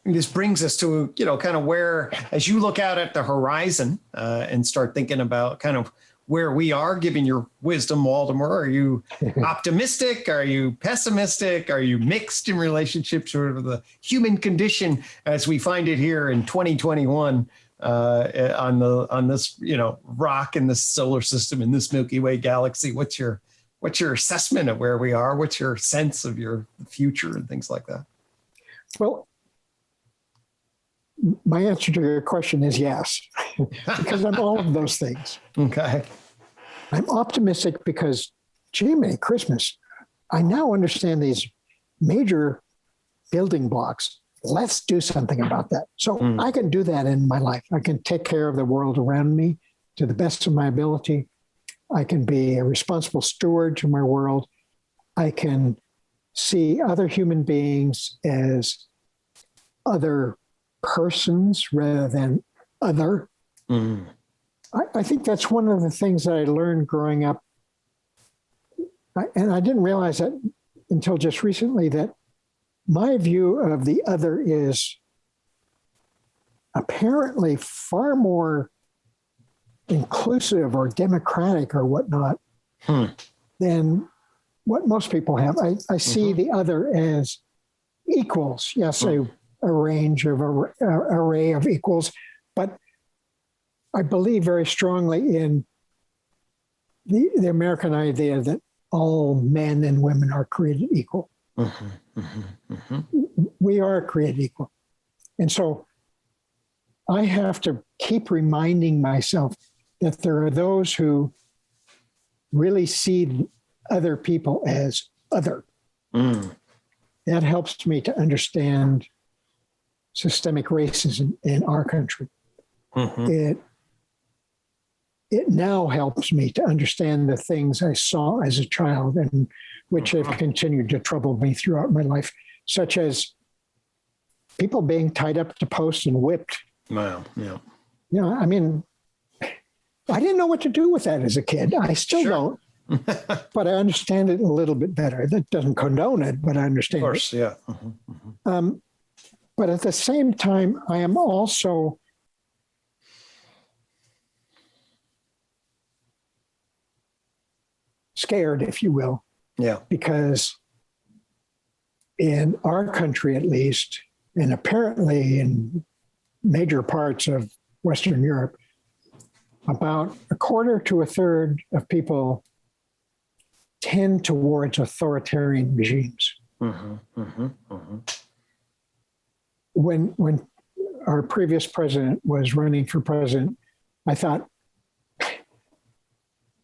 This brings us to, kind of where, as you look out at the horizon and start thinking about kind of where we are, given your wisdom, Waldemar, are you optimistic? Are you pessimistic? Are you mixed in relationship to the human condition as we find it here in 2021 on this, rock in this solar system, in this Milky Way galaxy? What's your assessment of where we are? What's your sense of your future and things like that? Well, my answer to your question is yes, because I'm all of those things. Okay. I'm optimistic because, Jiminy Christmas, I now understand these major building blocks. Let's do something about that. So I can do that in my life. I can take care of the world around me to the best of my ability. I can be a responsible steward to my world. I can see other human beings as other persons rather than other. I think that's one of the things that I learned growing up. And I didn't realize that until just recently, that my view of the other is apparently far more inclusive or democratic or whatnot than what most people have. I see the other as equals. Yes, a range of array of equals, but I believe very strongly in the American idea that all men and women are created equal. We are created equal. And so I have to keep reminding myself that there are those who really see other people as other. That helps me to understand systemic racism in our country. It now helps me to understand the things I saw as a child and which have continued to trouble me throughout my life, such as people being tied up to posts and whipped. Wow, yeah. I mean, I didn't know what to do with that as a kid. I still don't, but I understand it a little bit better. That doesn't condone it, but I understand it. Of course, yeah. But at the same time, I am also scared, if you will. Yeah. Because in our country, at least, and apparently in major parts of Western Europe, about a quarter to a third of people tend towards authoritarian regimes. When our previous president was running for president, I thought,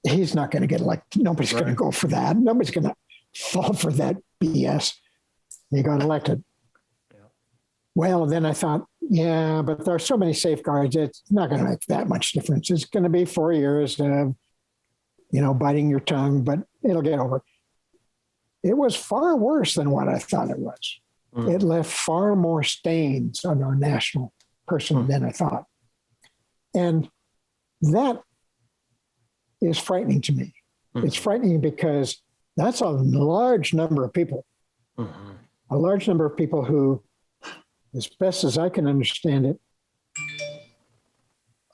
he's not going to get elected. Nobody's going to go for that. Nobody's going to fall for that BS. He got elected. Yeah. Well, then I thought, yeah, but there are so many safeguards. It's not going to make that much difference. It's going to be 4 years of, biting your tongue, but it'll get over. It was far worse than what I thought it was. It left far more stains on our national person than I thought. And that is frightening to me. It's frightening because that's a large number of people. A large number of people who, as best as I can understand it,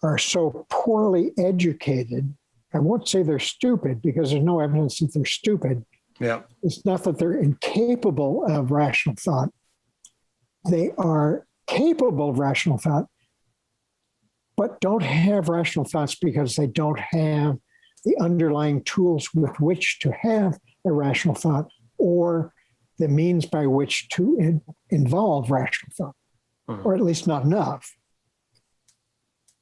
are so poorly educated. I won't say they're stupid because there's no evidence that they're stupid. Yeah. It's not that they're incapable of rational thought. They are capable of rational thought, but don't have rational thoughts because they don't have the underlying tools with which to have a rational thought or the means by which to involve rational thought, or at least not enough.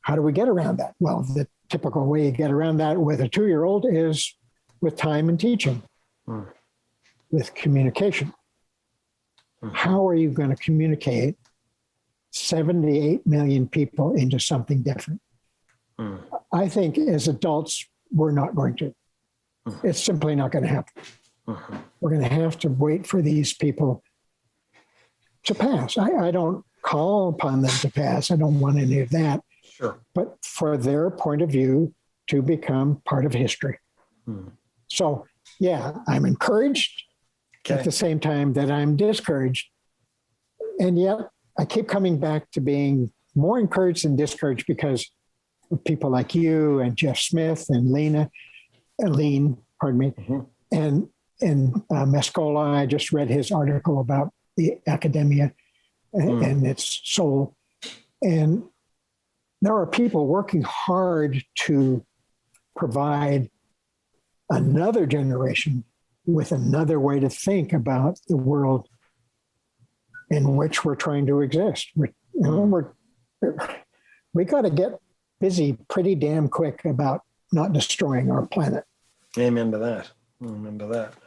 How do we get around that? Well, the typical way you get around that with a 2-year-old is with time and teaching, with communication. How are you going to communicate 78 million people into something different? I think as adults, we're not going to. It's simply not going to happen. We're going to have to wait for these people to pass. I don't call upon them to pass. I don't want any of that. Sure. But for their point of view to become part of history. So, yeah, I'm encouraged at the same time that I'm discouraged And yet I keep coming back to being more encouraged than discouraged because of people like you and Jeff Smith and Aline, pardon me, and Mescola. I just read his article about the academia and its soul. And there are people working hard to provide another generation with another way to think about the world in which we're trying to exist. We got to get busy pretty damn quick about not destroying our planet. Amen to that. Amen to that.